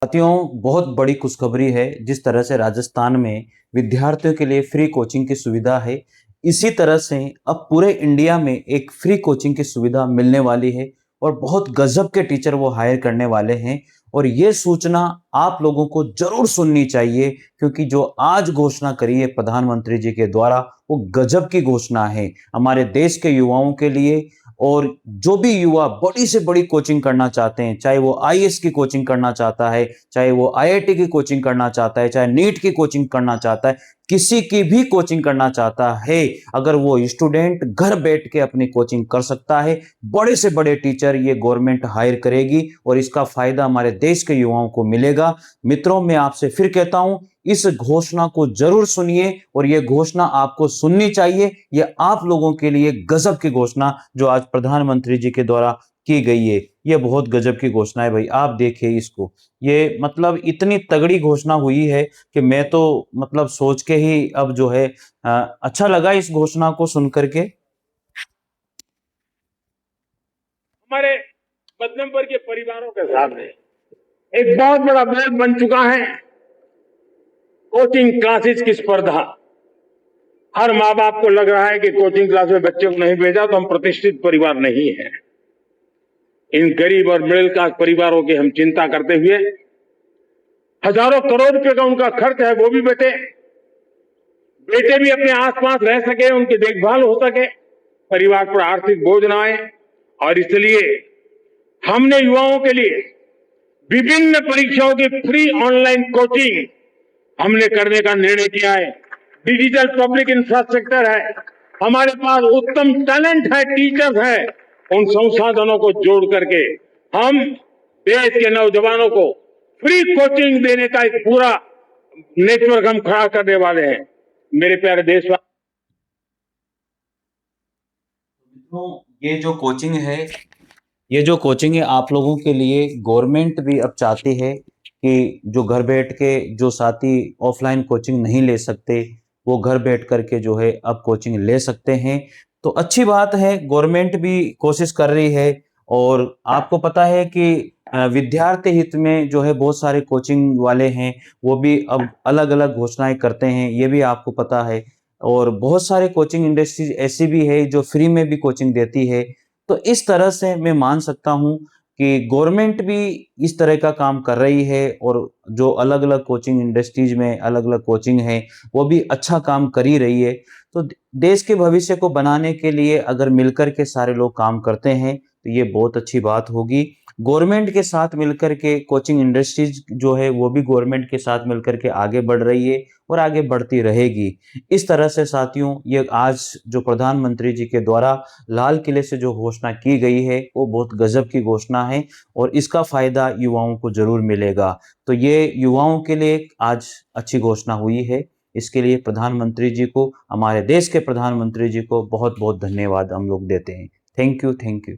साथियों, बहुत बड़ी खुशखबरी है। जिस तरह से राजस्थान में विद्यार्थियों के लिए फ्री कोचिंग की सुविधा है, इसी तरह से अब पूरे इंडिया में एक फ्री कोचिंग की सुविधा मिलने वाली है और बहुत गजब के टीचर वो हायर करने वाले हैं। और ये सूचना आप लोगों को जरूर सुननी चाहिए, क्योंकि जो आज घोषणा करी है प्रधानमंत्री जी के द्वारा, वो गजब की घोषणा है हमारे देश के युवाओं के लिए। और जो भी युवा बड़ी से बड़ी कोचिंग करना चाहते हैं, चाहे वो आईएएस की कोचिंग करना चाहता है, चाहे वो आईआईटी की कोचिंग करना चाहता है, चाहे नीट की कोचिंग करना चाहता है, किसी की भी कोचिंग करना चाहता है, अगर वो स्टूडेंट घर बैठ के अपनी कोचिंग कर सकता है। बड़े से बड़े टीचर ये गवर्नमेंट हायर करेगी और इसका फायदा हमारे देश के युवाओं को मिलेगा। मित्रों, मैं आपसे फिर कहता हूं, इस घोषणा को जरूर सुनिए और यह घोषणा आपको सुननी चाहिए। यह आप लोगों के लिए गजब की घोषणा जो आज प्रधानमंत्री जी के द्वारा की गई है, यह बहुत गजब की घोषणा है भाई। आप देखिए इसको, ये मतलब इतनी तगड़ी घोषणा हुई है कि मैं तो मतलब सोच के ही अब जो है अच्छा लगा इस घोषणा को सुन करके। हमारे मध्यम वर्ग के परिवारों के सामने एक बहुत बड़ा बोझ बन चुका है कोचिंग क्लासेस की स्पर्धा। हर माँ बाप को लग रहा है कि कोचिंग क्लास में बच्चे को नहीं भेजा तो हम प्रतिष्ठित परिवार नहीं है। इन गरीब और मिडिल क्लास परिवारों की हम चिंता करते हुए हजारों करोड़ रुपए का उनका खर्च है, वो भी बेटे भी अपने आसपास रह सके, उनकी देखभाल हो सके, परिवार पर आर्थिक बोझ न आए। और इसलिए हमने युवाओं के लिए विभिन्न परीक्षाओं की फ्री ऑनलाइन कोचिंग हमने करने का निर्णय किया है। डिजिटल पब्लिक इंफ्रास्ट्रक्चर है, हमारे पास उत्तम टैलेंट है, टीचर्स है। उन संसाधनों को जोड़ करके हम देश के नौजवानों को फ्री कोचिंग देने का एक पूरा नेटवर्क हम खड़ा करने वाले हैं। मेरे प्यारे देशवासी, ये जो कोचिंग है आप लोगों के लिए गवर्नमेंट भी अब चाहती है कि जो घर बैठ के जो साथी ऑफलाइन कोचिंग नहीं ले सकते, वो घर बैठ करके जो है अब कोचिंग ले सकते हैं। तो अच्छी बात है, गवर्नमेंट भी कोशिश कर रही है। और आपको पता है कि विद्यार्थी हित में जो है बहुत सारे कोचिंग वाले हैं, वो भी अब अलग अलग घोषणाएं करते हैं, ये भी आपको पता है। और बहुत सारे कोचिंग इंडस्ट्रीज ऐसी भी है जो फ्री में भी कोचिंग देती है। तो इस तरह से मैं मान सकता हूं कि गवर्नमेंट भी इस तरह का काम कर रही है और जो अलग अलग कोचिंग इंडस्ट्रीज में अलग अलग कोचिंग है, वो भी अच्छा काम कर ही रही है। तो देश के भविष्य को बनाने के लिए अगर मिलकर के सारे लोग काम करते हैं तो ये बहुत अच्छी बात होगी। गवर्नमेंट के साथ मिलकर के कोचिंग इंडस्ट्रीज जो है वो भी गवर्नमेंट के साथ मिलकर के आगे बढ़ रही है और आगे बढ़ती रहेगी। इस तरह से साथियों, ये आज जो प्रधानमंत्री जी के द्वारा लाल किले से जो घोषणा की गई है, वो बहुत गजब की घोषणा है और इसका फायदा युवाओं को जरूर मिलेगा। तो ये युवाओं के लिए आज अच्छी घोषणा हुई है। इसके लिए प्रधानमंत्री जी को, हमारे देश के प्रधानमंत्री जी को बहुत बहुत धन्यवाद हम लोग देते हैं। Thank you, thank you.